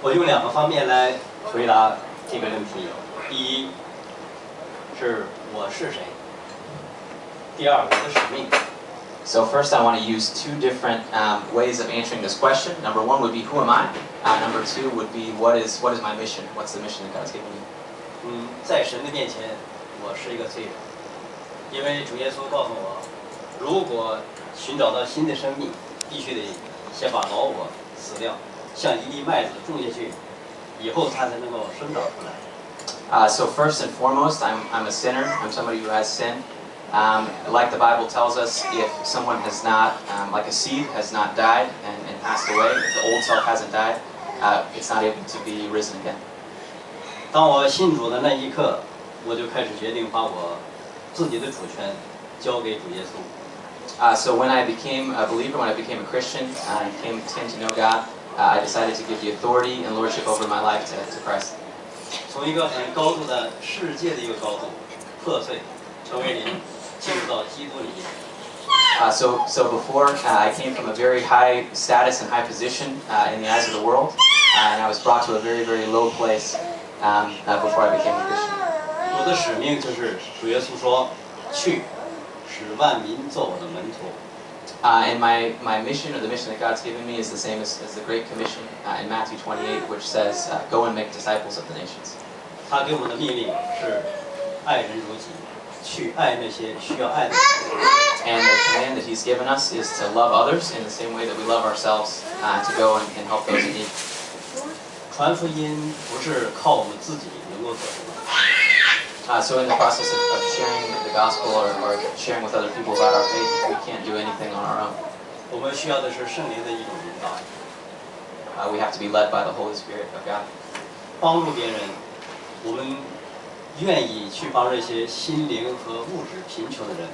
我用2个方面来回答这个问题。第一是我是谁，第二我的使命。So first I want to use 2 different ways of answering this question. Number 1 would be who am I? Number 2 would be what is my mission? What's the mission that God's given me? 在神的面前，我是一个罪人，因为主耶稣告诉我，如果寻找到新的生命，必须得先把老我死掉，像一粒麦子种下去，以后它才能够生长出来。So first and foremost, I'm a sinner. I'm somebody who has sinned. Like the Bible tells us, if someone has not, like a seed, has not died and passed away, if the old self hasn't died, it's not able to be risen again. 当我信主的那一刻，我就开始决定把我自己的主权交给主耶稣。So when I became a believer, when I became a Christian, I came to know God, I decided to give the authority and lordship over my life to Christ. 从一个很高度的世界的一个高度破碎，成为灵，进入到基督里面。So before I came from a very high status and high position in the eyes of the world, and I was brought to a very, very low place before I became a Christian. 我的使命就是主耶稣说，去，使万民做我的门徒。And my mission, or the mission that God's given me, is the same as the Great Commission in Matthew 28, which says, "Go and make disciples of the nations." 他给我们的命令是爱人如己，去爱那些需要爱的人。And the command that He's given us is to love others in the same way that we love ourselves, to go and help those in need. 传福音不是靠我们自己能够做什么。So in the process of sharing the gospel or sharing with other people about our faith, we can't do anything on our own. 我们需要的是圣灵的一种引导。We have to be led by the Holy Spirit of God. 帮助别人，我们愿意去帮这些心灵和物质贫穷的人。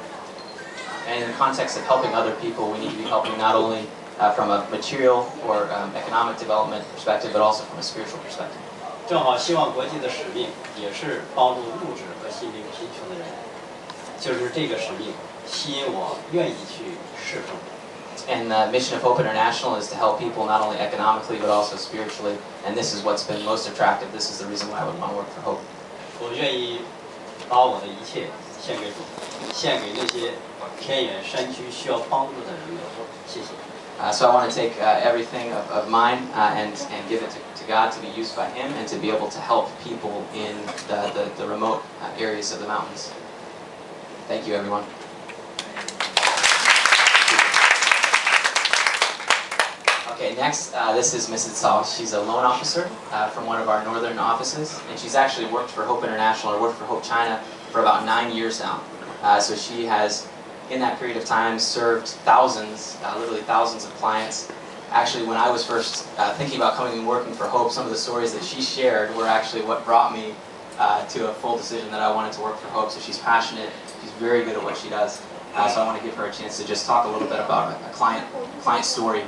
And in the context of helping other people, we need to be helping not only from a material or economic development perspective, but also from a spiritual perspective. 正好希望国际的使命也是帮助物质和心灵贫穷的人，就是这个使命吸引我愿意去侍奉。And the mission of Hope International is to help people not only economically but also spiritually. And this is what's been most attractive. This is the reason why I would want to work for Hope. 我愿意把我的一切献给主，献给那些偏远山区需要帮助的人们。谢谢。So I want to take everything of mine and give it to God to be used by Him and to be able to help people in the remote areas of the mountains. Thank you, everyone. Okay, next, this is Mrs. Saul. She's a loan officer from one of our northern offices, and she's actually worked for Hope International or worked for Hope China for about 9 years now. So she has, in that period of time, served thousands, literally thousands of clients. Actually, when I was first thinking about coming and working for Hope, some of the stories that she shared were actually what brought me to a full decision that I wanted to work for Hope. So she's passionate, she's very good at what she does. So I want to give her a chance to just talk a little bit about a client story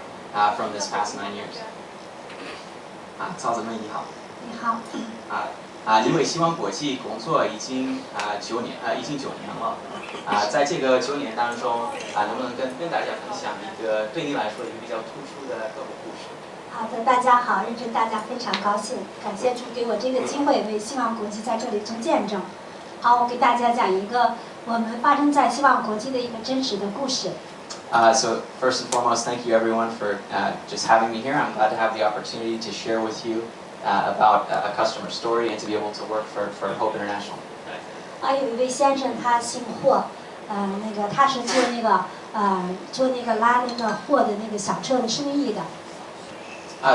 from this past 9 years. 赵姊妹你好。你好。您为希望国际工作已经9年了。在这个9年当中，能不能跟大家分享一个对您来说一个比较突出的客户故事？好的，大家好，认识大家非常高兴，感谢主给我这个机会为希望国际在这里做见证。好，我给大家讲一个我们发生在希望国际的一个真实的故事。So first and foremost, thank you everyone for just having me here. I'm glad to have the opportunity to share with you about a customer story and to be able to work for Hope International. 有一位先生，他姓霍，他是做拉那个货的那个小车的生意的。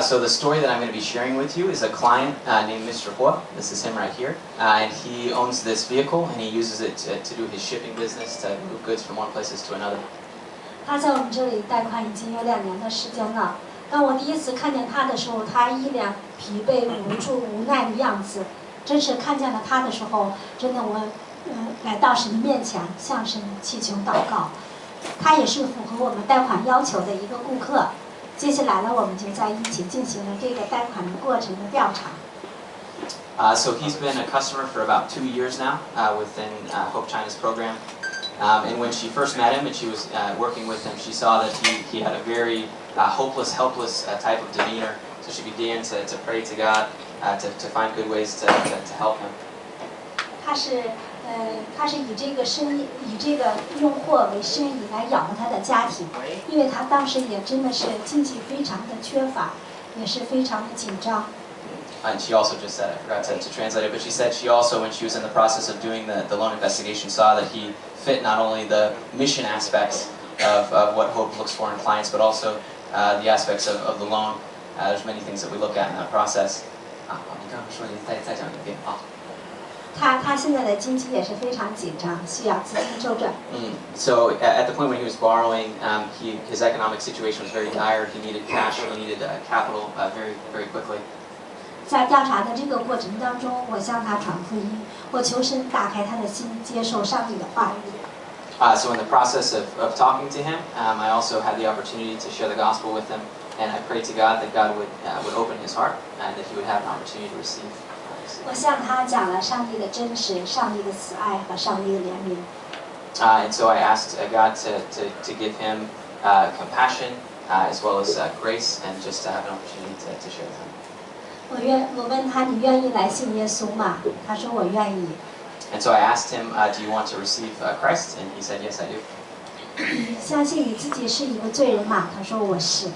So the story that I'm going to be sharing with you is a client named Mr. Hua. This is him right here, and he owns this vehicle and he uses it to do his shipping business, to move goods from one places to another. 他在我们这里贷款已经有2年的时间了。当我第一次看见他的时候，他一脸疲惫、无助、无奈的样子。真是看见了他的时候，真的我来到神的面前，向神祈求祷告。他也是符合我们贷款要求的一个顾客。接下来呢，我们就在一起进行了这个贷款的过程的调查。So he's been a customer for about 2 years now within Hope China's program. And when she first met him and she was working with him, she saw that he had a very hopeless, helpless type of demeanor. So she began to pray to God to find good ways to help him. 他是以这个生意，以这个用货为生意来养活他的家庭，因为他当时也真的是经济非常的缺乏，也是非常的紧张。And she also just said, I forgot to translate it, but she said she also, when she was in the process of doing the loan investigation, saw that he fit not only the mission aspects of what Hope looks for in clients, but also the aspects of the loan. There's many things that we look at in that process. 你刚刚说你再讲一遍啊。他现在的经济也是非常紧张，需要资金周转。So at the point when he was borrowing, his economic situation was very dire. He needed cash. He needed capital very quickly. 在调查的这个过程当中，我向他传福音，我求神打开他的心，接受上帝的话语。So in the process of talking to him, I also had the opportunity to share the gospel with him, and I prayed to God that God would open his heart and that he would have an opportunity to receive. 我向他讲了上帝的真实、上帝的慈爱和上帝的怜悯。And so I asked God to give him compassion as well as grace, and just to have an opportunity to share with him. 我问他你愿意来信耶稣吗？他说我愿意。And so I asked him, do you want to receive Christ? And he said, yes, I do. 你相信你自己是一个罪人吗？他说我是。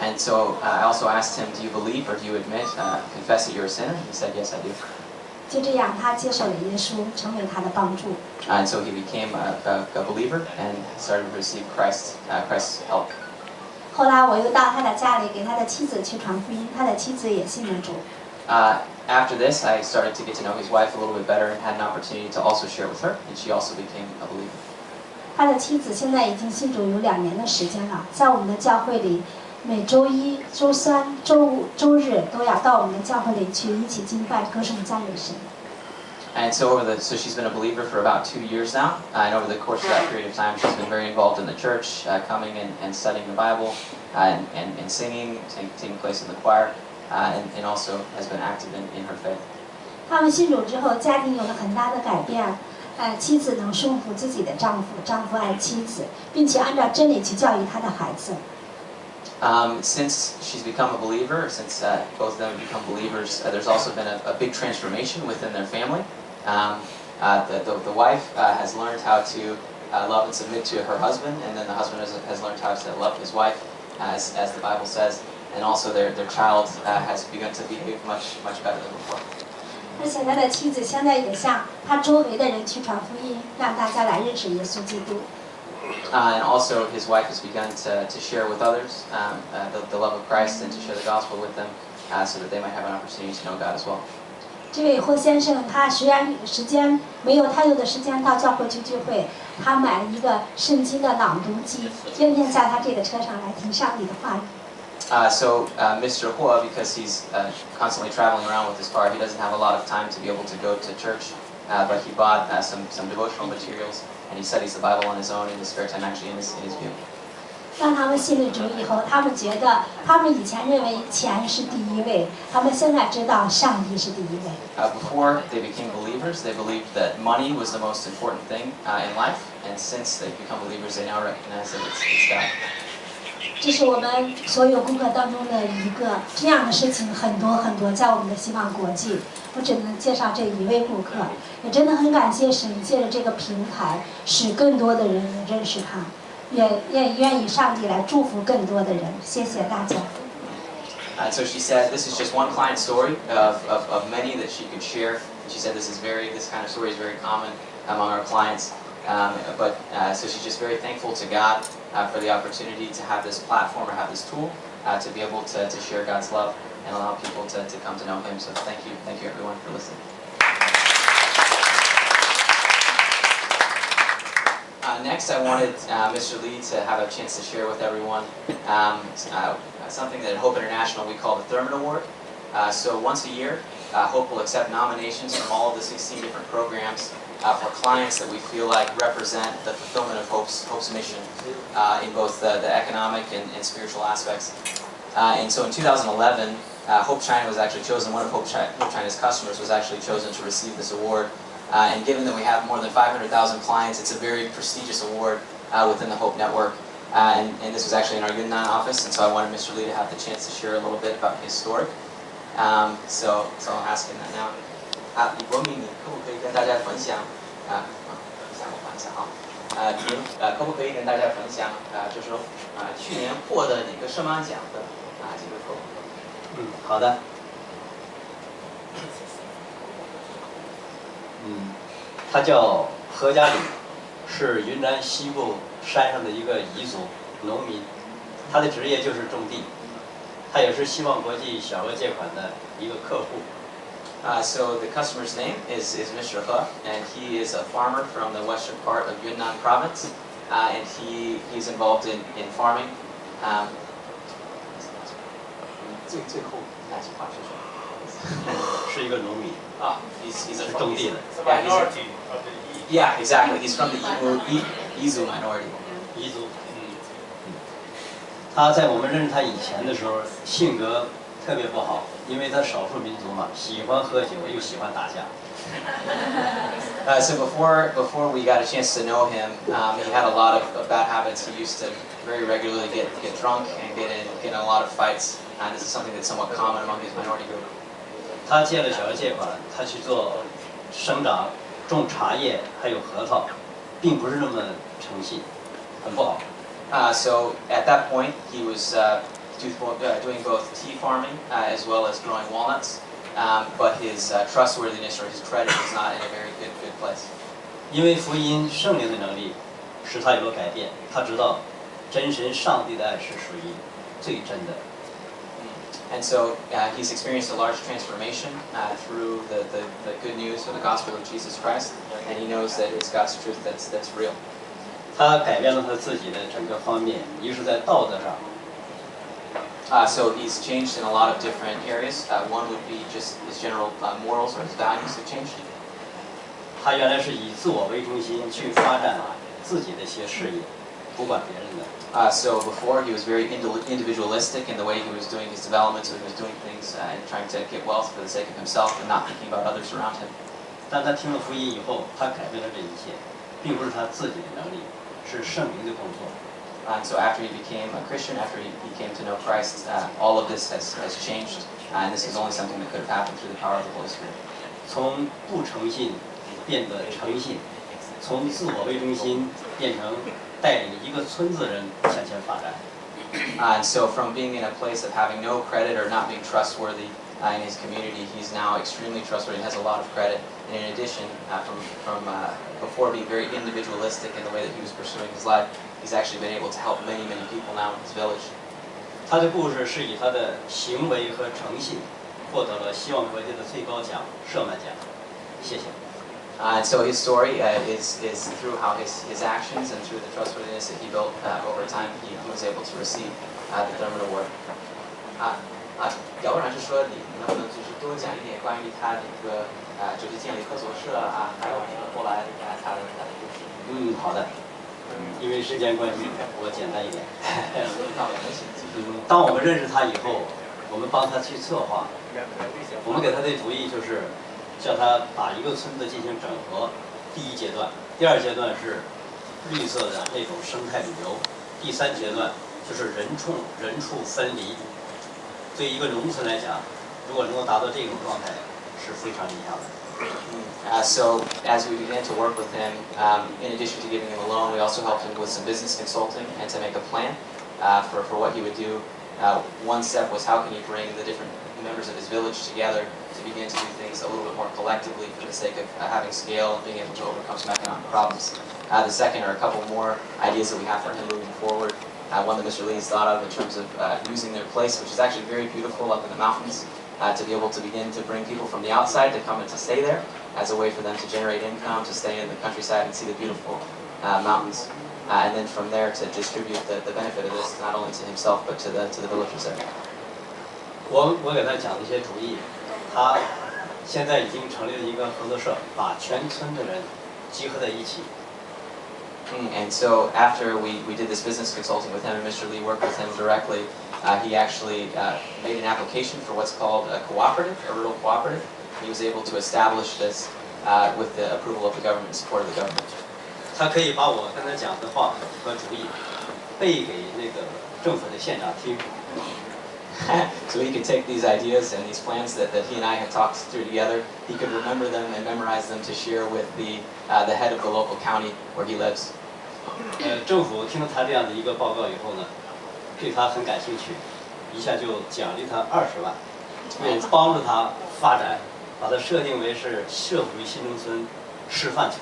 And so I also asked him, do you believe or do you admit, confess that you're a sinner? He said, yes, I do. 就这样，他接受了耶稣，成为他的帮助。And so he became a believer and started to receive Christ's help. 后来我又到他的家里，给他的妻子去传福音，他的妻子也信了主。After this, I started to get to know his wife a little bit better and had an opportunity to also share with her, and she also became a believer. 他的妻子现在已经信主有2年的时间了，在我们的教会里，每周1、周3、周5、周日都要到我们的教会里去一起敬拜、歌颂、赞美神。And so she's been a believer for about 2 years now, and over the course of that period of time, she's been very involved in the church, coming and studying the Bible, and singing, taking place in the choir, and also has been active in her faith. 他们信主之后，家庭有了很大的改变。妻子能顺服自己的丈夫，丈夫爱妻子，并且按照真理去教育他的孩子。Since she's become a believer, since both of them have become believers, there's also been a big transformation within their family. The wife has learned how to love and submit to her husband, and then the husband has learned how to love his wife, as the Bible says, and also their child has begun to behave much better than before. 而且他的妻子现在也向他周围的人去传福音，让大家来认识耶稣基督。And also his wife has begun to share with others the love of Christ and to share the gospel with them, so that they might have an opportunity to know God as well. 这位霍先生，他虽然时间没有太多的时间到教会去聚会，他买了一个圣经的朗读机，天天在他这个车上来听上帝的话语。So Mr. Hua, because he's constantly traveling around with his car, he doesn't have a lot of time to be able to go to church, but he bought some devotional materials, and he studies the Bible on his own in his spare time, actually in his vehicle. 当他们信了主以后，他们觉得他们以前认为钱是第一位，他们现在知道上帝是第一位。Before they became believers, they believed that money was the most important thing in life, and since they've become believers, they now recognize that it's God. 这是我们所有顾客当中的一个，这样的事情很多很多，在我们的希望国际，我只能介绍这一位顾客，也真的很感谢神借着这个平台，使更多的人认识他。也愿意上帝来祝福更多的人，谢谢大家。So she said this is just one client story of many that she could share. She said this kind of story is very common among our clients. So she's just very thankful to God for the opportunity to have this platform or have this tool to be able to share God's love and allow people to come to know Him. So thank you everyone for listening. Next, I wanted Mr. Lee to have a chance to share with everyone something that at Hope International we call the Thurman Award. So once a year, Hope will accept nominations from all of the 16 different programs for clients that we feel like represent the fulfillment of Hope's mission in both the economic and spiritual aspects. And so in 2011, Hope China was actually chosen, one of Hope China's customers was actually chosen to receive this award. And given that we have more than 500,000 clients, it's a very prestigious award within the Hope Network. and this was actually in our Yunnan office, and so I wanted Mr. Lee to have the chance to share a little bit about his story. So I'll ask him that now. 李国民，你可不可以跟大家分享您可不可以跟大家分享就是说去年获得哪个什么奖的几个客户？好的。他叫何家里，是云南西部山上的一个彝族农民，他的职业就是种地，他也是希望国际小额借款的一个客户。So the customer's name is Mr. He, and he is a farmer from the western part of Yunnan province, and he's involved in farming. 最后那句话是什么？是一个农民。He's a 种地的。Yeah, exactly. He's from the Izu minority. 彝族。他在我们认识他以前的时候，性格特别不好，因为他少数民族嘛，喜欢喝酒，又喜欢打架。So before we got a chance to know him, he had a lot of bad habits. He used to very regularly get drunk and get in a lot of fights. And this is something that's somewhat common among his minority group. 他借了小额借款，他去做生长、种茶叶，还有核桃，并不是那么诚信，很不好。So at that point, he was doing both tea farming as well as growing walnuts, but his trustworthiness or his credit was not in a very good place. 因为福音圣灵的能力，使他有了改变。他知道，真神上帝的爱是属于最真的。And so he's experienced a large transformation through the good news of the gospel of Jesus Christ, and he knows that it's God's truth that's real. 他改变了他自己的整个方面，一是在道德上。So he's changed in a lot of different areas. One would be just his general morals or his values have changed. 他原来是以自我为中心去发展自己的一些事业，不管别人的。So before he was very individualistic in the way he was doing his development, so he was doing things and trying to get wealth for the sake of himself and not thinking about others around him. 但他听了福音以后，他改变了这一切，并不是他自己的能力，是圣灵的工作。And so after he became a Christian, after he came to know Christ, all of this has changed, and this is only something that could have happened through the power of the Holy Spirit. 从不诚信变得诚信，从自我为中心变成带领一个村子人向前发展。And so from being in a place of having no credit or not being trustworthy in his community, he's now extremely trustworthy and has a lot of credit. And in addition, from before being very individualistic in the way that he was pursuing his life, he's actually been able to help many people now in his village. 他的故事是以他的行为和诚信获得了希望国际的最高奖舍曼奖。谢谢。And so his story is through how his actions and through the trustworthiness that he built over time, he was able to receive the Thurman Award. 要不然就说你能不能就是多讲一点关于他这个就是建立合作社还有后来他的故事。好的。因为时间关系，我简单一点。当我们认识他以后，我们帮他去策划，我们给他的主意就是叫他把一个村子进行整合。第一阶段，第二阶段是绿色的那种生态旅游，第三阶段就是人畜分离。对于一个农村来讲，如果能够达到这种状态，是非常理想的。So as we began to work with him, in addition to giving him a loan, we also helped him with some business consulting and to make a plan for what he would do. One step was how can he bring the different members of his village together to begin to do things a little bit more collectively for the sake of having scale and being able to overcome some economic problems. The second are a couple more ideas that we have for him moving forward. One that Mr. Lee's thought of in terms of using their place, which is actually very beautiful up in the mountains, to be able to begin to bring people from the outside to come and to stay there as a way for them to generate income, to stay in the countryside and see the beautiful mountains. And then from there to distribute the benefit of this not only to himself but to the villagers there. 我给他讲了一些主意，他现在已经成立了一个合作社，把全村的人集合在一起。And so after we did this business consulting with him and Mr. Lee worked with him directly, he actually made an application for what's called a cooperative, a rural cooperative. He was able to establish this with the approval of the government, support of the government. 他可以把我跟他讲的话和主意背给那个政府的县长听。So he could take these ideas and these plans that he and I had talked through together, he could remember them and memorize them to share with the head of the local county where he lives. 政府听了他这样的一个报告以后呢，对他很感兴趣，一下就奖励他20万，为帮助他发展，把它设定为是社福新农村示范村。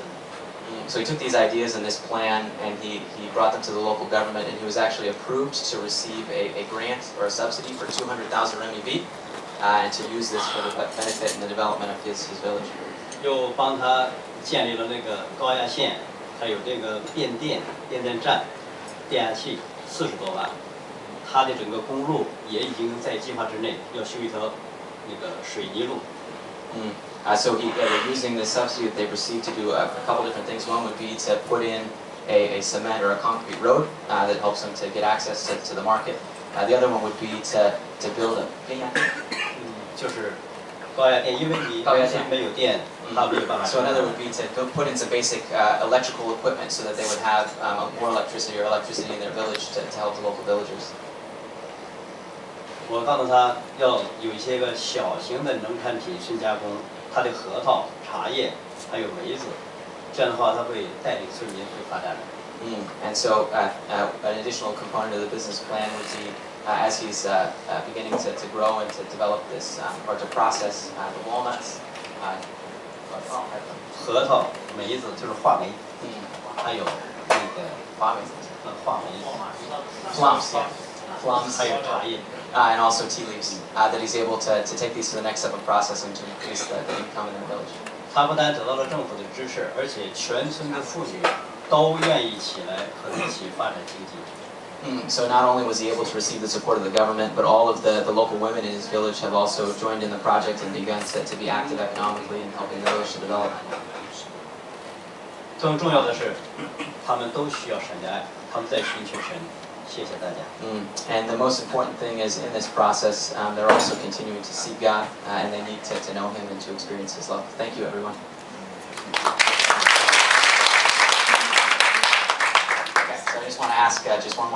So he took these ideas and this plan and he brought them to the local government, and he was actually approved to receive a grant or a subsidy for 200,000 RMB and to use this for the benefit and the development of his village. 又帮他建立了那个高压线，还有这个变电站、电压器40多万。他的整个公路也已经在计划之内，要修一条那个水泥路。So they're using the subsidy that they've received to do a couple different things. One would be to put in a cement or a concrete road that helps them to get access to the market. The other one would be to build a 就是高压电，因为你原先没有电，他没有办法。So another would be to put in some basic electrical equipment so that they would have more electricity in their village to help the local villagers. 我告诉他要有一些个小型的农产品深加工，他的核桃、茶叶还有梅子，这样的话他会带领村民会发展。And so an additional component of the business plan would be as he's beginning to grow and to develop this or to process the walnuts. 核桃、梅子就是话梅，还有那个话梅，话梅 plums, 还有茶叶。And also tea leaves, that he's able to take these to the next step of processing to increase the income in their village. 他不但得到了政府的支持，而且全村的妇女都愿意起来和他一起发展经济。So not only was he able to receive the support of the government, but all of the local women in his village have also joined in the project and begun to be active economically in helping the village to develop. 更重要的是，他们都需要神的爱，他们在寻求神。谢谢大家。And the most important thing is in this process, they're also continuing to seek God, and they need to know Him and to experience His love. Thank you, everyone. Okay, so I just want to ask just one more.